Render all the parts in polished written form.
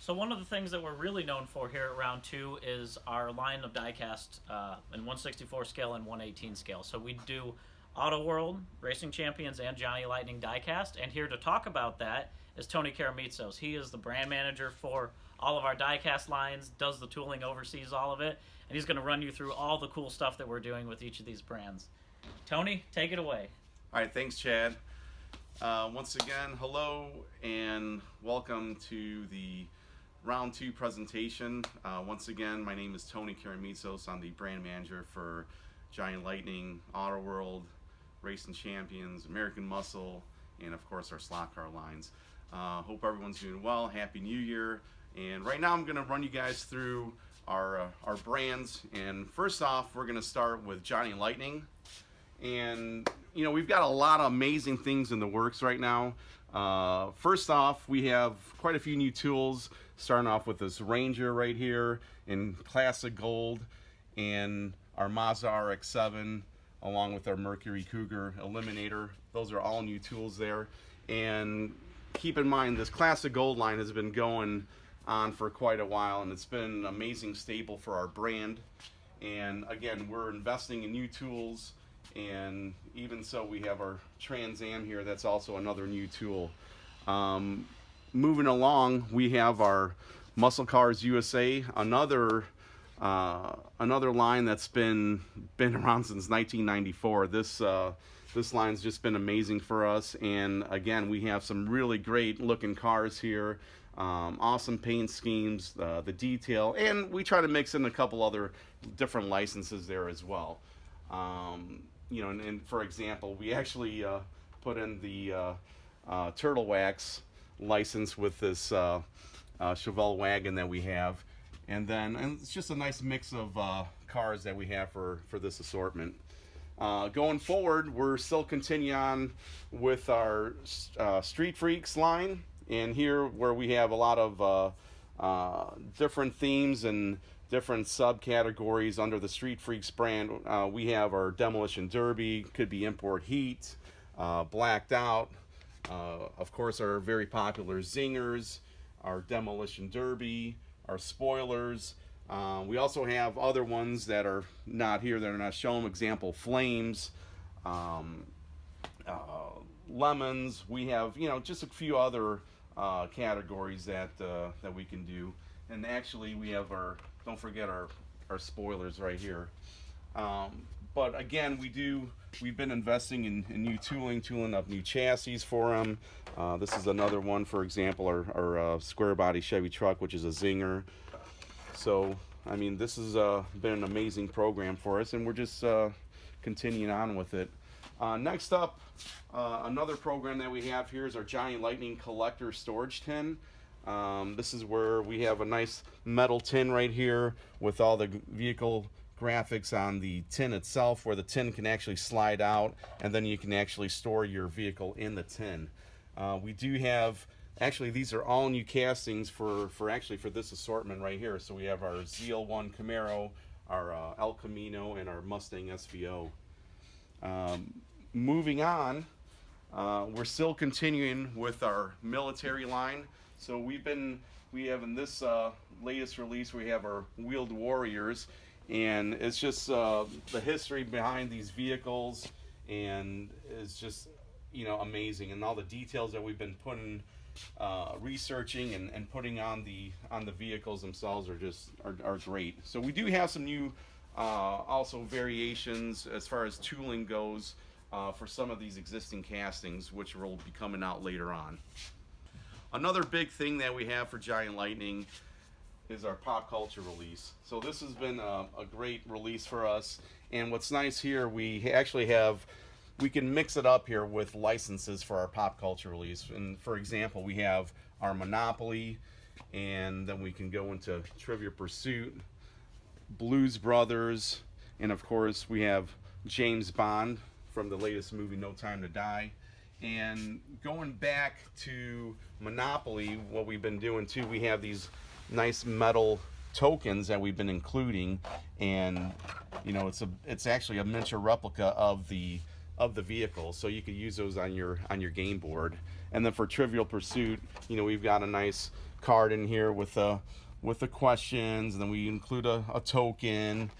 So one of the things that we're really known for here at Round 2 is our line of diecast in 164 scale and 118 scale. So we do Auto World, Racing Champions, and Johnny Lightning diecast. And here to talk about that is Tony Karamitsos. He is the brand manager for all of our diecast lines, does the tooling, oversees all of it, and he's going to run you through all the cool stuff that we're doing with each of these brands. Tony, take it away. All right, thanks, Chad. Once again, hello and welcome to the Round 2 presentation. Once again, my name is Tony Karamitsos. I'm the brand manager for Giant Lightning, Auto World, Racing Champions, American Muscle, and of course our slot car lines. Hope everyone's doing well. Happy New Year. And right now I'm going to run you guys through our brands. And first off, we're going to start with Johnny Lightning. And you know, we've got a lot of amazing things in the works right now. First off, we have quite a few new tools, starting off with this Ranger right here in classic gold, and our Mazda RX-7 along with our Mercury Cougar Eliminator. Those are all new tools there. And keep in mind, this classic gold line has been going on for quite a while, and it's been an amazing staple for our brand. And again, we're investing in new tools. And even so, we have our Trans Am here. That's also another new tool. Moving along, we have our Muscle Cars USA, another line that's been around since 1994. This line's just been amazing for us. And again, we have some really great looking cars here. Awesome paint schemes, the detail, and we try to mix in a couple other different licenses there as well. You know, and for example, we actually put in the Turtle Wax license with this Chevelle wagon that we have, and it's just a nice mix of cars that we have for this assortment. Going forward, we're still continuing on with our Street Freaks line, and here where we have a lot of different themes and different subcategories under the Street Freaks brand. We have our Demolition Derby, could be Import Heat, Blacked Out, of course our very popular Zingers, our Demolition Derby, our Spoilers. We also have other ones that are not here, that are not shown. Example, Flames, Lemons. We have, you know, just a few other categories that we can do. And actually we have don't forget our Spoilers right here. But again, we've been investing in new tooling up new chassis for them. This is another one, for example, our square body Chevy truck, which is a Zinger. So, I mean, this has been an amazing program for us, and we're just continuing on with it. Next up, another program that we have here is our Giant Lightning Collector Storage Tin. This is where we have a nice metal tin right here with all the vehicle graphics on the tin itself, where the tin can actually slide out, and then you can actually store your vehicle in the tin. We do have, actually these are all new castings for this assortment right here. So we have our ZL1 Camaro, our El Camino, and our Mustang SVO. Moving on, we're still continuing with our military line. So we have in this latest release, we have our Wheeled Warriors, and it's just the history behind these vehicles, and it's just, you know, amazing, and all the details that we've been putting, researching and putting on the vehicles themselves are great. So we do have some new also variations as far as tooling goes for some of these existing castings, which will be coming out later on. Another big thing that we have for Giant Lightning is our pop culture release. So this has been a great release for us, and what's nice here, we can mix it up here with licenses for our pop culture release. And for example, we have our Monopoly, and then we can go into Trivia Pursuit, Blues Brothers, and of course we have James Bond from the latest movie No Time to Die. And going back to Monopoly, what we've been doing too, we have these nice metal tokens that we've been including, and you know, it's actually a miniature replica of the of the vehicle, so you could use those on your game board. And then for Trivial Pursuit, we've got a nice card in here with the questions, and then we include a token,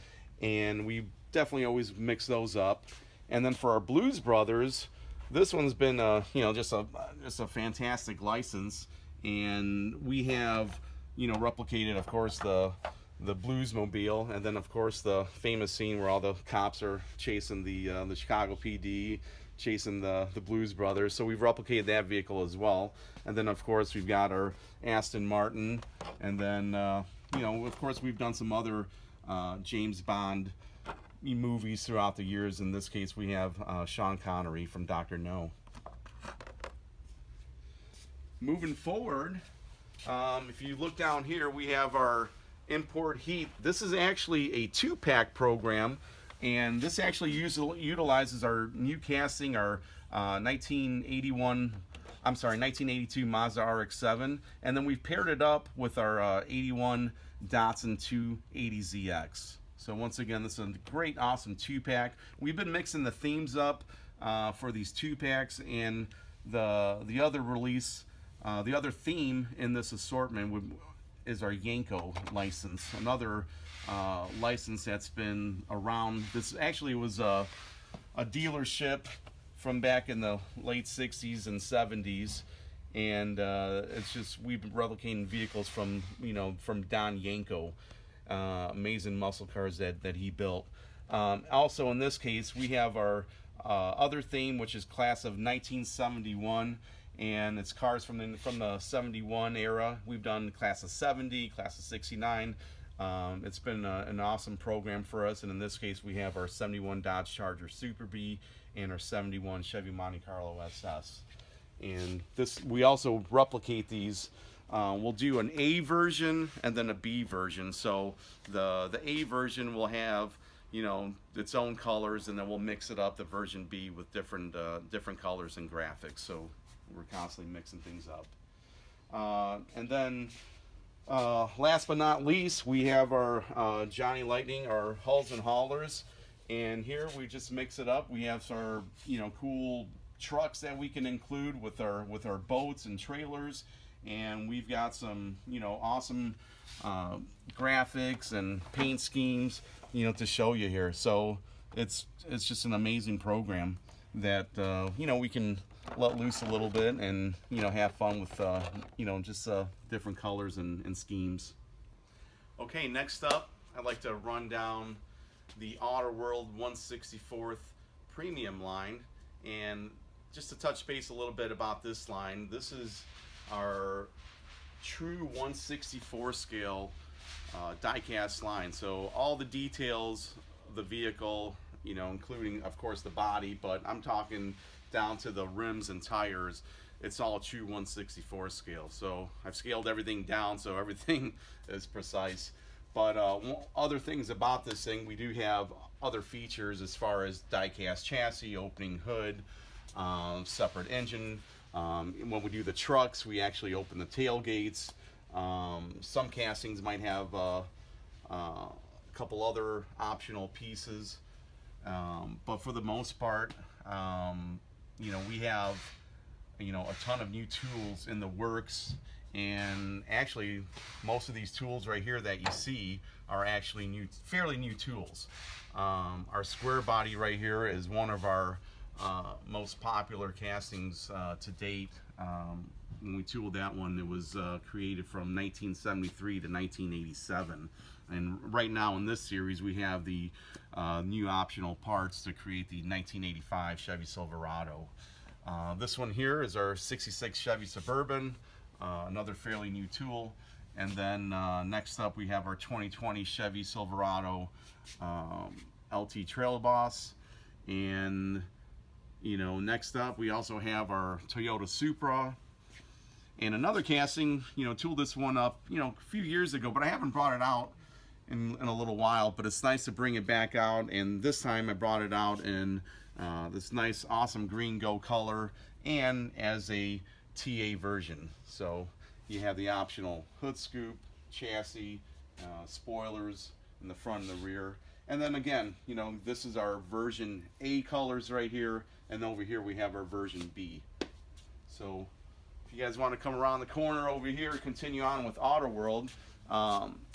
and we definitely always mix those up. And then for our Blues Brothers, this one's been just a fantastic license, and we have replicated, of course, the Bluesmobile, and then of course the famous scene where all the cops are chasing the Chicago PD, chasing the Blues Brothers. So we've replicated that vehicle as well. And then of course we've got our Aston Martin, and then of course we've done some other James Bond movies throughout the years. In this case we have Sean Connery from Dr. No. Moving forward, if you look down here, we have our Import Heat. This is actually a 2-pack program, and this actually utilizes our new casting, our 1982 Mazda RX-7, and then we've paired it up with our 81 Datsun 280ZX. So once again, this is a great, awesome 2-pack. We've been mixing the themes up for these 2-packs, and the other release, the other theme in this assortment is our Yanko license, another license that's been around. This actually was a dealership from back in the late 60s and 70s, and it's just, we've been replicating vehicles from Don Yanko, amazing muscle cars that he built. Also in this case we have our other theme, which is class of 1971, and it's cars from the 71 era. We've done class of 70, class of 69. It's been an awesome program for us, and in this case we have our 71 Dodge Charger Super Bee and our 71 Chevy Monte Carlo SS. And this, we also replicate these. We'll do an A version and then a B version. So the A version will have its own colors, and then we'll mix it up, the version B, with different colors and graphics. So we're constantly mixing things up. And then last but not least, we have our Johnny Lightning, our hulls and haulers, and here we just mix it up. We have our cool trucks that we can include with our boats and trailers, and we've got some awesome graphics and paint schemes to show you here. So it's just an amazing program that we can let loose a little bit and have fun with just different colors and schemes. Okay, next up I'd like to run down the Auto World 1/64th premium line, and just to touch base a little bit about this line. This is our true 1/64 scale die-cast line, so all the details of the vehicle, including of course the body, but I'm talking down to the rims and tires, it's all true 1/64 scale. So I've scaled everything down so everything is precise. But other things about this thing, we do have other features as far as die-cast chassis, opening hood, separate engine. When we do the trucks, we actually open the tailgates. Some castings might have a couple other optional pieces, but for the most part, we have a ton of new tools in the works. And actually most of these tools right here that you see are actually fairly new tools. Our square body right here is one of our most popular castings to date. When we tooled that one, it was created from 1973 to 1987. And right now in this series we have the new optional parts to create the 1985 Chevy Silverado. This one here is our 66 Chevy Suburban, another fairly new tool. And then next up we have our 2020 Chevy Silverado LT Trail Boss. And next up we also have our Toyota Supra. And another casting, tooled this one up a few years ago, but I haven't brought it out in a little while, but it's nice to bring it back out. And this time I brought it out in this nice awesome green go color and as a TA version. So you have the optional hood scoop, chassis, spoilers in the front and the rear, And then again, you know, this is our version A colors right here, and over here we have our version B. So if you guys want to come around the corner over here, continue on with Auto World.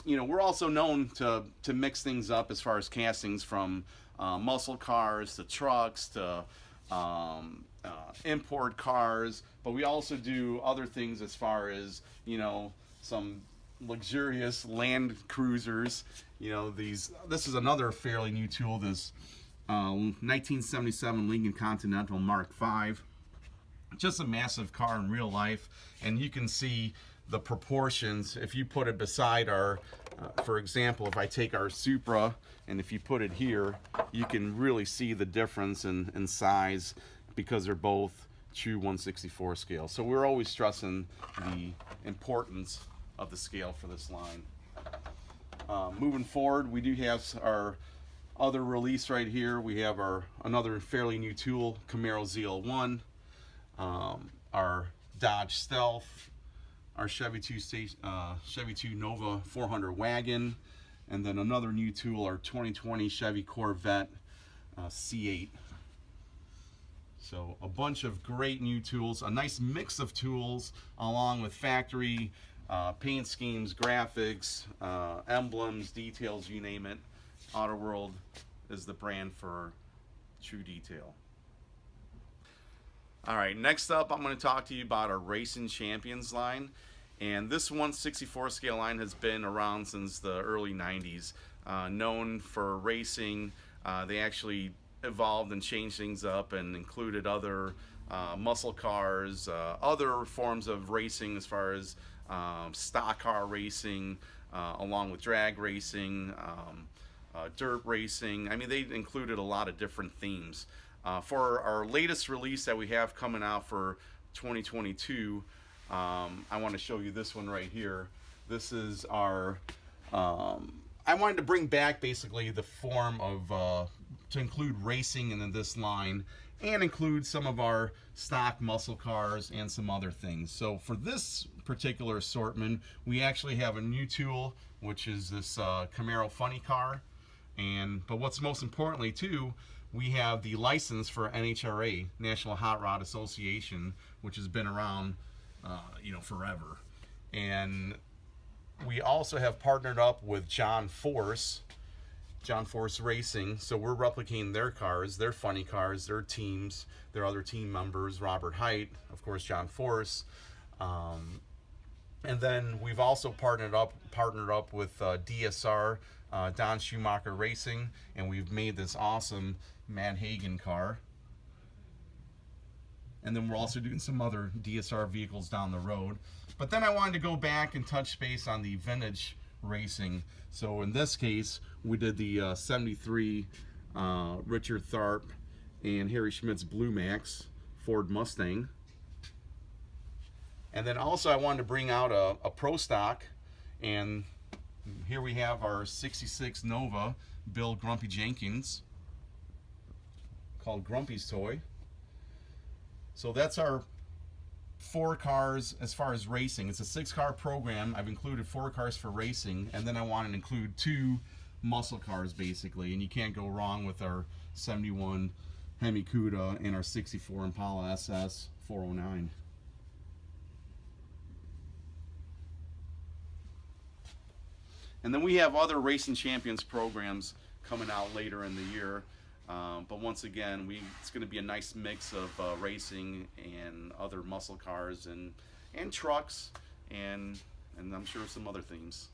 You know, we're also known to mix things up as far as castings, from muscle cars to trucks to import cars, but we also do other things as far as, you know, some luxurious Land Cruisers. You know, this is another fairly new tool, this 1977 Lincoln Continental Mark V. Just a massive car in real life, and you can see the proportions if you put it beside our, for example, if I take our Supra and if you put it here, you can really see the difference in size, because they're both true 1/64 scale. So we're always stressing the importance of the scale for this line. Moving forward, we do have our other release right here. We have another fairly new tool, Camaro ZL1, our Dodge Stealth, our Chevy 2 Nova 400 wagon, and then another new tool, our 2020 Chevy Corvette C8. So a bunch of great new tools, a nice mix of tools, along with factory paint schemes, graphics, emblems, details, you name it. Auto World is the brand for true detail. All right, next up I'm going to talk to you about our Racing Champions line. And this 1/64 scale line has been around since the early 90s. Known for racing, they actually evolved and changed things up and included other muscle cars, other forms of racing as far as stock car racing, along with drag racing, dirt racing. I mean, they included a lot of different themes. For our latest release that we have coming out for 2022, I want to show you this one right here. This is our, I wanted to bring back basically the form of, to include racing in this line, and include some of our stock muscle cars and some other things. So for this particular assortment, we actually have a new tool, which is this Camaro funny car. But what's most importantly too, we have the license for NHRA, National Hot Rod Association, which has been around you know, forever. And we also have partnered up with John Force Racing, so we're replicating their cars, their funny cars, their teams, their other team members, Robert Height, of course, John Force. And then we've also partnered up with DSR, Don Schumacher Racing, and we've made this awesome Matt Hagen car. And then we're also doing some other DSR vehicles down the road. But then I wanted to go back and touch base on the vintage racing. So in this case, we did the 73 Richard Tharp and Harry Schmidt's Blue Max Ford Mustang. And then also I wanted to bring out a Pro Stock, and here we have our 66 Nova Bill Grumpy Jenkins, called Grumpy's Toy. So that's our 4 cars as far as racing. It's a 6-car program. I've included 4 cars for racing, and then I wanted to include 2 muscle cars basically, and you can't go wrong with our 71 Hemi Cuda and our 64 Impala SS 409. And then we have other Racing Champions programs coming out later in the year. But once again, it's going to be a nice mix of racing and other muscle cars and trucks, and I'm sure some other themes.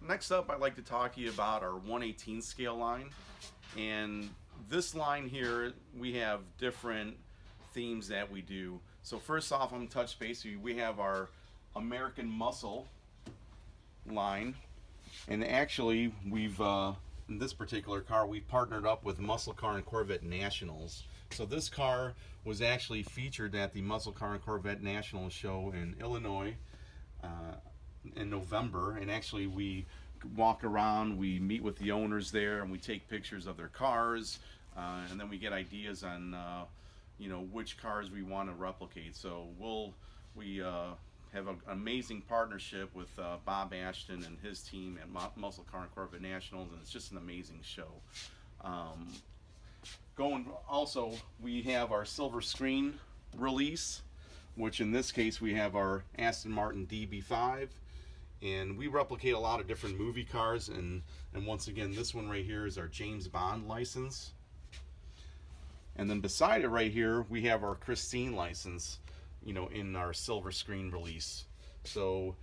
Next up, I'd like to talk to you about our 1/18 scale line. And this line here, we have different themes that we do. So first off, I'm going to touch base with you. We have our American Muscle line, and actually we've in this particular car we partnered up with Muscle Car and Corvette Nationals. So this car was actually featured at the Muscle Car and Corvette Nationals show in Illinois in November, and actually we walk around, we meet with the owners there, and we take pictures of their cars, and then we get ideas on you know, which cars we want to replicate. So we have an amazing partnership with Bob Ashton and his team at Muscle Car and Corvette Nationals, and it's just an amazing show. Also, we have our silver screen release, which in this case we have our Aston Martin DB5, and we replicate a lot of different movie cars, and once again, this one right here is our James Bond license. And then beside it right here, we have our Christine license, in our silver screen release. So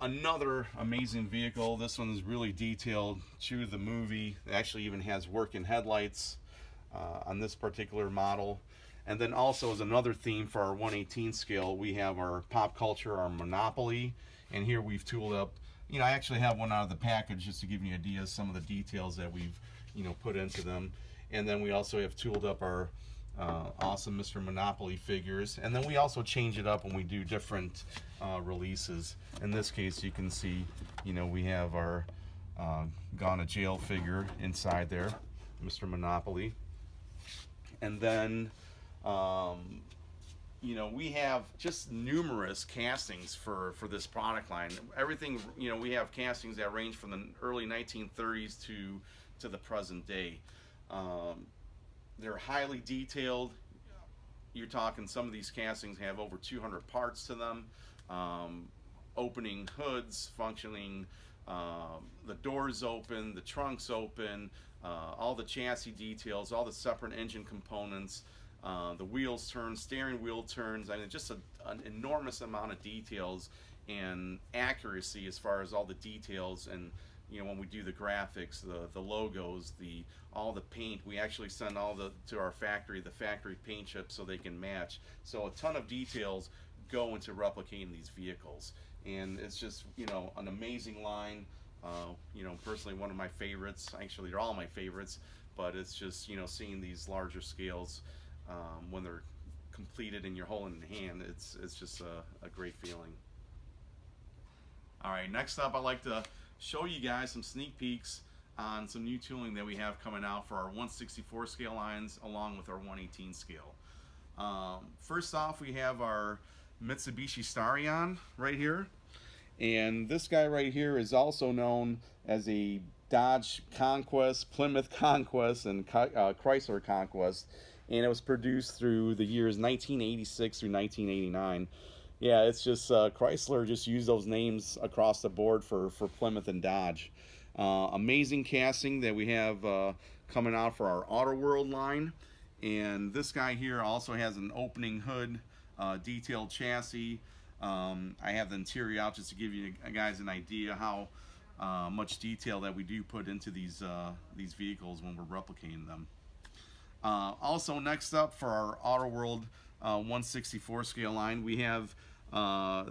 another amazing vehicle. This one is really detailed to the movie. It actually even has working headlights on this particular model. And then also as another theme for our 1/18 scale, we have our pop culture, our Monopoly. And here we've tooled up, I actually have one out of the package just to give you an idea of some of the details that we've, put into them. And then we also have tooled up our awesome Mr. Monopoly figures. And then we also change it up when we do different releases. In this case, you can see, we have our Gone to Jail figure inside there, Mr. Monopoly. And then, we have just numerous castings for this product line. Everything, we have castings that range from the early 1930s to the present day. They're highly detailed. You're talking, some of these castings have over 200 parts to them. Opening hoods, functioning, the doors open, the trunks open, all the chassis details, all the separate engine components, the wheels turn, steering wheel turns. I mean, just an enormous amount of details and accuracy as far as all the details. And when we do the graphics, the logos, all the paint, we actually send to our factory, the factory paint chips, so they can match. So a ton of details go into replicating these vehicles, and it's just an amazing line. Personally, one of my favorites. Actually, they're all my favorites, but it's just seeing these larger scales when they're completed and you're holding in hand, it's just a great feeling. All right, next up, I'd like to show you guys some sneak peeks on some new tooling that we have coming out for our 1/64 scale lines along with our 1/18 scale. First off, we have our Mitsubishi Starion right here, and this guy right here is also known as a Dodge Conquest, Plymouth Conquest, and Chrysler Conquest, and it was produced through the years 1986 through 1989. Yeah, it's just Chrysler just used those names across the board for Plymouth and Dodge. Amazing casting that we have coming out for our Auto World line. And this guy here also has an opening hood, detailed chassis. I have the interior out just to give you guys an idea how much detail that we do put into these vehicles when we're replicating them. Also, next up for our Auto World 1/64 scale line, we have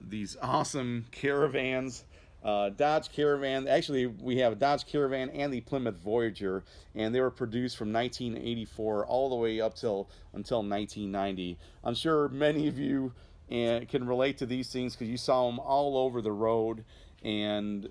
these awesome Caravans, Dodge Caravan. Actually, we have a Dodge Caravan and the Plymouth Voyager, and they were produced from 1984 all the way up until 1990. I'm sure many of you can relate to these things because you saw them all over the road, and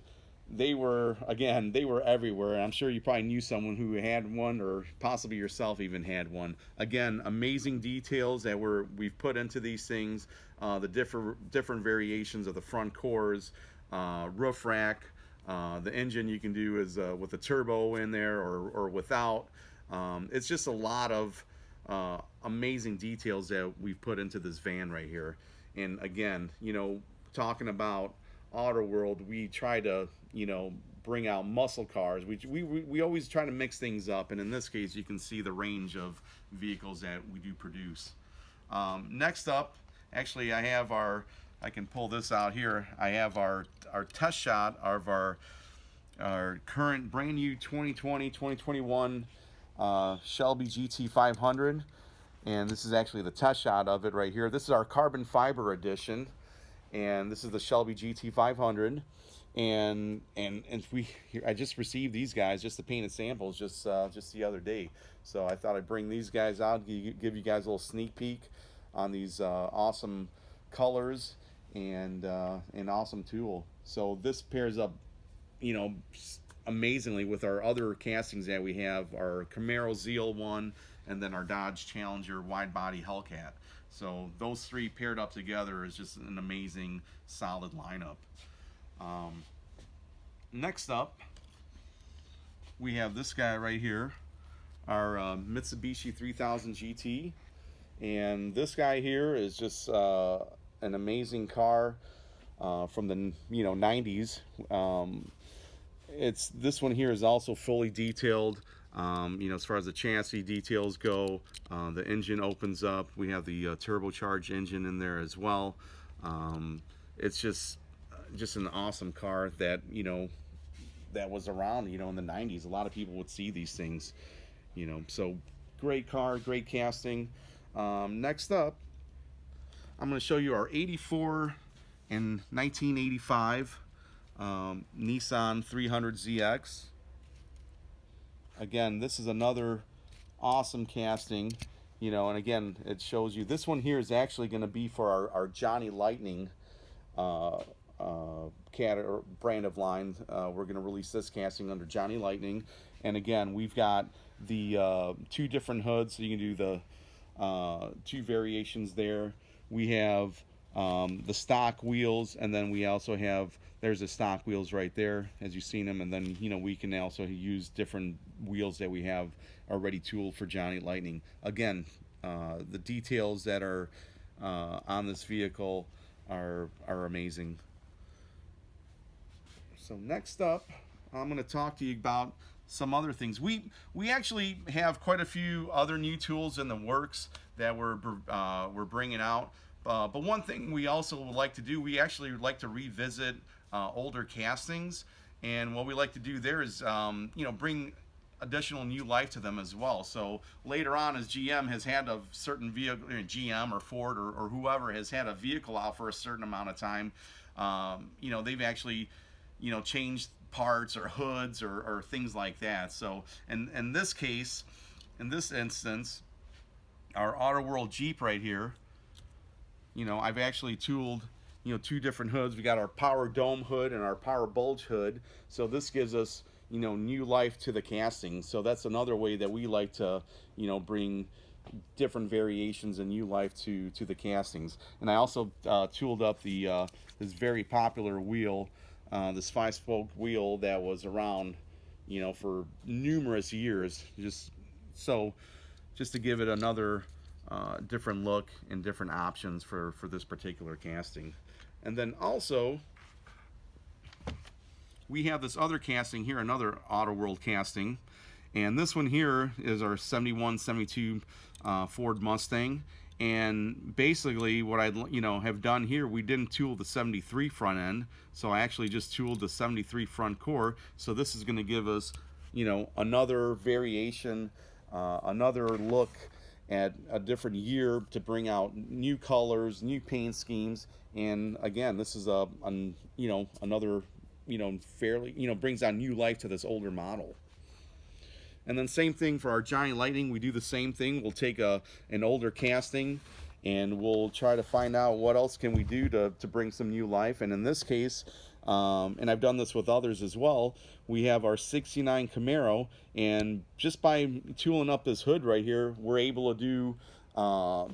they were everywhere. And I'm sure you probably knew someone who had one, or possibly yourself even had one. Again, amazing details that we've put into these things. The different variations of the front cores, roof rack, the engine you can do is with a turbo in there or without. It's just a lot of amazing details that we've put into this van right here. And again, talking about Auto World, we try to bring out muscle cars. We always try to mix things up, and in this case you can see the range of vehicles that we do produce. Next up, actually, I can pull this out here. I have our test shot of our current brand new 2020-2021 Shelby GT500, and this is actually the test shot of it right here. This is our carbon fiber edition, and this is the Shelby GT500. And I just received these guys, just the painted samples, just the other day. So I thought I'd bring these guys out, give you guys a little sneak peek on these awesome colors and an awesome tool. So this pairs up, amazingly with our other castings that we have, our Camaro ZL1 and then our Dodge Challenger wide body Hellcat. So those three paired up together is just an amazing, solid lineup. Next up, we have this guy right here, our Mitsubishi 3000 GT. And this guy here is just an amazing car from the 90s. This one here is also fully detailed. As far as the chassis details go, the engine opens up. We have the turbocharged engine in there as well. It's just an awesome car that that was around in the 90s. A lot of people would see these things, so great car, great casting. Next up, I'm going to show you our 84 and 1985 Nissan 300ZX. Again, this is another awesome casting, and again, it shows you this one here is actually going to be for our Johnny Lightning brand of line. We're going to release this casting under Johnny Lightning, and again, we've got the two different hoods, so you can do the two variations there. We have the stock wheels, and then we also have, there's the stock wheels right there as you've seen them, and then we can also use different wheels that we have already tooled for Johnny Lightning. Again, the details that are on this vehicle are amazing. So next up, I'm going to talk to you about some other things. We actually have quite a few other new tools in the works that we're bringing out. But one thing we also would like to do, we actually would like to revisit older castings, and what we like to do there is bring additional new life to them as well. So later on, as GM has had a certain vehicle, GM or Ford or whoever has had a vehicle out for a certain amount of time, they've actually changed parts or hoods or things like that. So in this case, in this instance, our Auto World Jeep right here, I've actually tooled two different hoods. We got our Power Dome hood and our Power Bulge hood. So this gives us new life to the casting. So that's another way that we like to bring different variations and new life to the castings. And I also tooled up the this very popular wheel, this 5-spoke wheel that was around for numerous years, just to give it another different look and different options for this particular casting. And then also we have this other casting here, another Auto World casting, and this one here is our 71, 72 Ford Mustang. And basically what I have done here, we didn't tool the 73 front end, so I actually just tooled the 73 front core. So this is going to give us another variation, another look at a different year to bring out new colors, new paint schemes. And again, this is another fairly brings out new life to this older model. And then same thing for our Johnny Lightning. We do the same thing. We'll take an older casting and we'll try to find out what else can we do to bring some new life. And in this case, and I've done this with others as well, we have our 69 Camaro, and just by tooling up this hood right here, we're able to do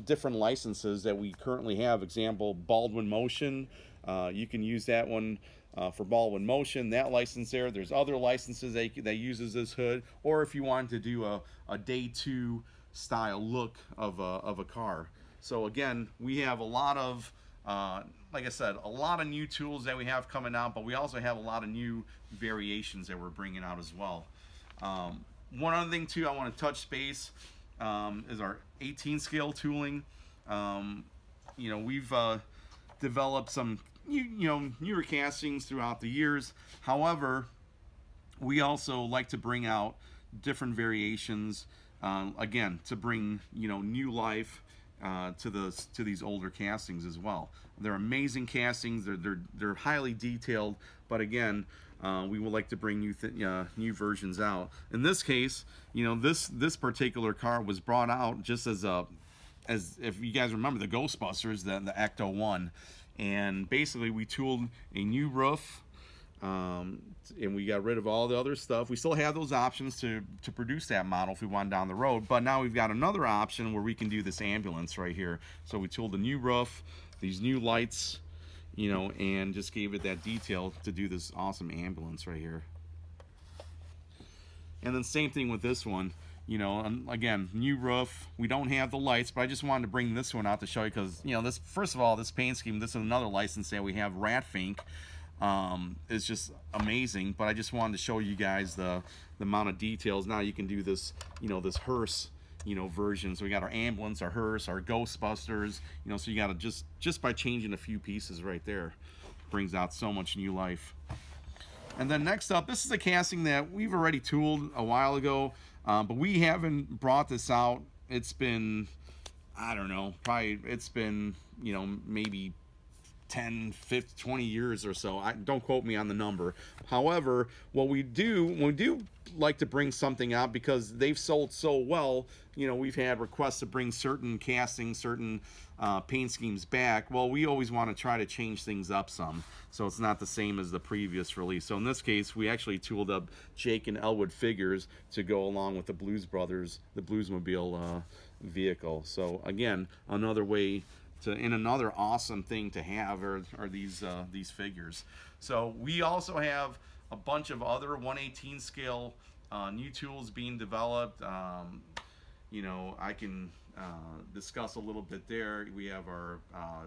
different licenses that we currently have. Example, Baldwin Motion. You can use that one for Baldwin Motion, that license there. There's other licenses that uses this hood, or if you wanted to do a day 2 style look of a car. So again, we have a lot of like I said, a lot of new tools that we have coming out, but we also have a lot of new variations that we're bringing out as well. One other thing too I want to touch base is our 18 scale tooling. We've developed some newer castings throughout the years. However, we also like to bring out different variations, again, to bring new life to these older castings as well. They're amazing castings. They're highly detailed, but again, we would like to bring new versions out. In this case, this particular car was brought out just as if you guys remember the Ghostbusters, the Ecto-1, and basically we tooled a new roof, And we got rid of all the other stuff. We still have those options to produce that model if we want down the road, but now we've got another option where we can do this ambulance right here. So we tooled the new roof, these new lights, you know, and just gave it that detail to do this awesome ambulance right here. And then same thing with this one, you know, again, new roof. We don't have the lights, but I just wanted to bring this one out to show you because, you know, this, first of all, this paint scheme, this is another license that we have, Ratfink. Is just amazing, but I just wanted to show you guys the amount of details. Now you can do this, you know, this hearse, you know, version. So we got our ambulance, our hearse, our Ghostbusters, you know, so you got to just by changing a few pieces right there, brings out so much new life. And then next up, this is a casting that we've already tooled a while ago, but we haven't brought this out. It's been, I don't know, probably it's been, you know, maybe 10, 15, 20 years or so. Don't quote me on the number. However, when we do like to bring something out because they've sold so well, you know, we've had requests to bring certain castings, certain paint schemes back. Well, we always want to try to change things up some, so it's not the same as the previous release. So in this case, we actually tooled up Jake and Elwood figures to go along with the Blues Brothers, the Bluesmobile vehicle. So again, another way and another awesome thing to have are these figures. So we also have a bunch of other 1/18 scale new tools being developed. You know, I can discuss a little bit there. We have our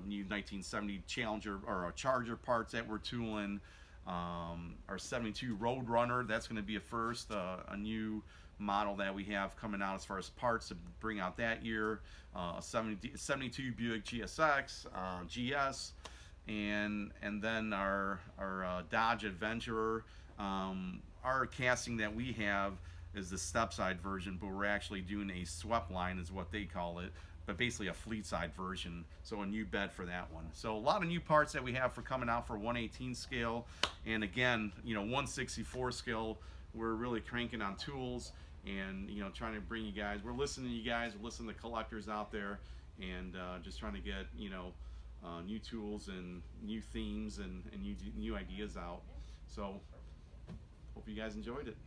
new 1970 Challenger or our Charger parts that we're tooling. Our 72 Roadrunner, that's going to be a first, a new model that we have coming out as far as parts to bring out that year. A 72 Buick GSX, GS, and then our Dodge Adventurer. Our casting that we have is the step side version, but we're actually doing a swept line is what they call it, but basically a fleet side version, so a new bed for that one. So a lot of new parts that we have for coming out for 1/18 scale, and again, you know, 1/64 scale, we're really cranking on tools and, you know, trying to bring you guys, we're listening to you guys, we're listening to collectors out there, and just trying to get, you know, new tools and new themes and new ideas out. So hope you guys enjoyed it.